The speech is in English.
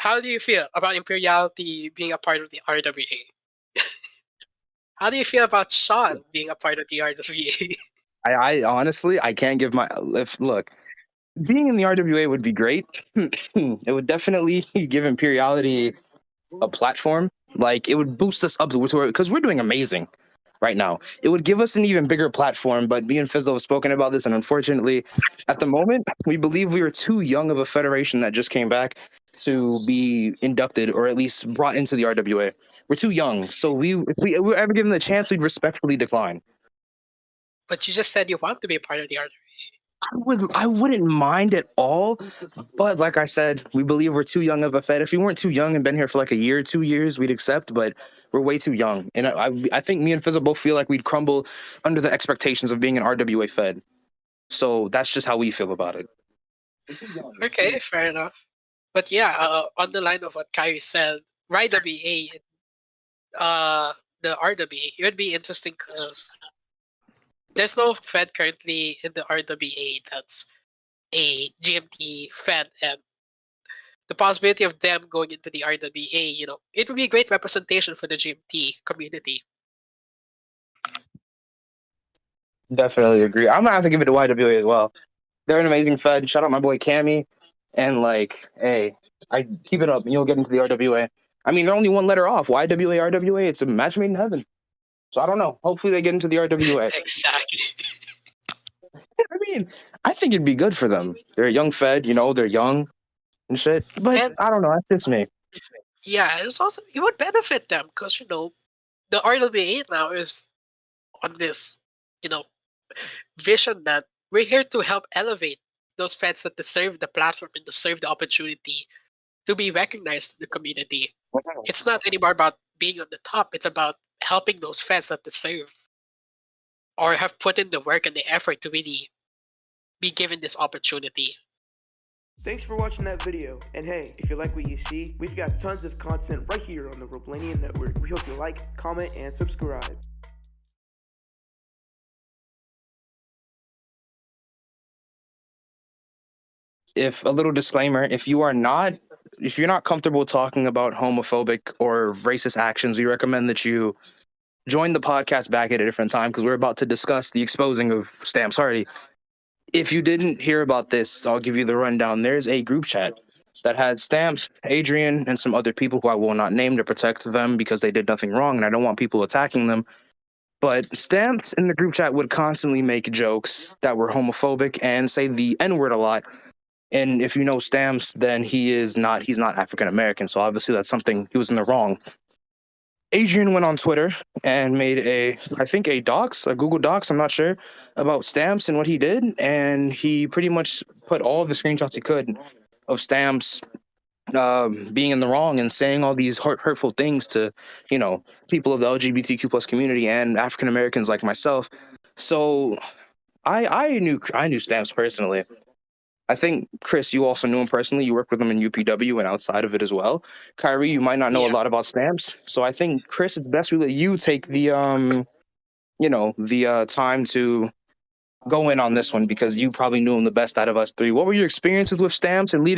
how do you feel about IMPRLTY being a part of the RWA? How do you feel about Sean being a part of the RWA? I honestly, I can't give my look. Being in the RWA would be great. It would definitely give Imperiality a platform. Like it would boost us up because we're doing amazing right now. It would give us an even bigger platform. But me and Fizzle have spoken about this, and unfortunately, at the moment, we believe we are too young of a federation that just came back to be inducted or at least brought into the RWA. We're too young, so if we were ever given the chance, we'd respectfully decline. But you just said you want to be a part of the RWA. I wouldn't mind at all, but like I said, we believe we're too young of a Fed. If we weren't too young and been here for like a year, 2 years, we'd accept. But we're way too young, and I think me and Fizzle both feel like we'd crumble under the expectations of being an RWA Fed. So that's just how we feel about it. Okay, fair enough. But yeah, on the line of what Kyrie said, RWA, the RWA, it would be interesting because there's no Fed currently in the RWA that's a GMT Fed, and the possibility of them going into the RWA, it would be a great representation for the GMT community. Definitely agree. I'm gonna have to give it to YWA as well. They're an amazing Fed. Shout out my boy Cammy, and hey, I keep it up, and you'll get into the RWA. I mean, they're only one letter off. YWA, RWA. It's a match made in heaven. So I don't know. Hopefully they get into the RWA. Exactly. I mean, I think it'd be good for them. They're a young Fed, they're young and shit. But I don't know. That's just me. Yeah, it would benefit them because the RWA now is on this, vision that we're here to help elevate those Feds that deserve the platform and deserve the opportunity to be recognized in the community. It's not anymore about being on the top. It's about helping those Feds that deserve or have put in the work and the effort to really be given this opportunity. Thanks for watching that video, and hey, if you like what you see, we've got tons of content right here on the Roblania Network. We hope you like, comment, and subscribe. If a little disclaimer, if you're not comfortable talking about homophobic or racist actions, we recommend that you join the podcast back at a different time because we're about to discuss the exposing of Stamps Hardy. If you didn't hear about this, I'll give you the rundown. There's a group chat that had Stamps, Adrian, and some other people who I will not name to protect them because they did nothing wrong and I don't want people attacking them. But Stamps in the group chat would constantly make jokes that were homophobic and say the N-word a lot. And if you know Stamps, then he's not African American. So obviously that's something he was in the wrong. Adrian went on Twitter and made a Google Docs, I'm not sure, about Stamps and what he did. And he pretty much put all the screenshots he could of Stamps being in the wrong and saying all these hurtful things to, people of the LGBTQ plus community and African Americans like myself. So I knew Stamps personally. I think, Chris, you also knew him personally. You worked with him in UPW and outside of it as well. Kyrie, you might not know a lot about Stamps. So I think, Chris, it's best we let you take the time to go in on this one because you probably knew him the best out of us three. What were your experiences with Stamps and leading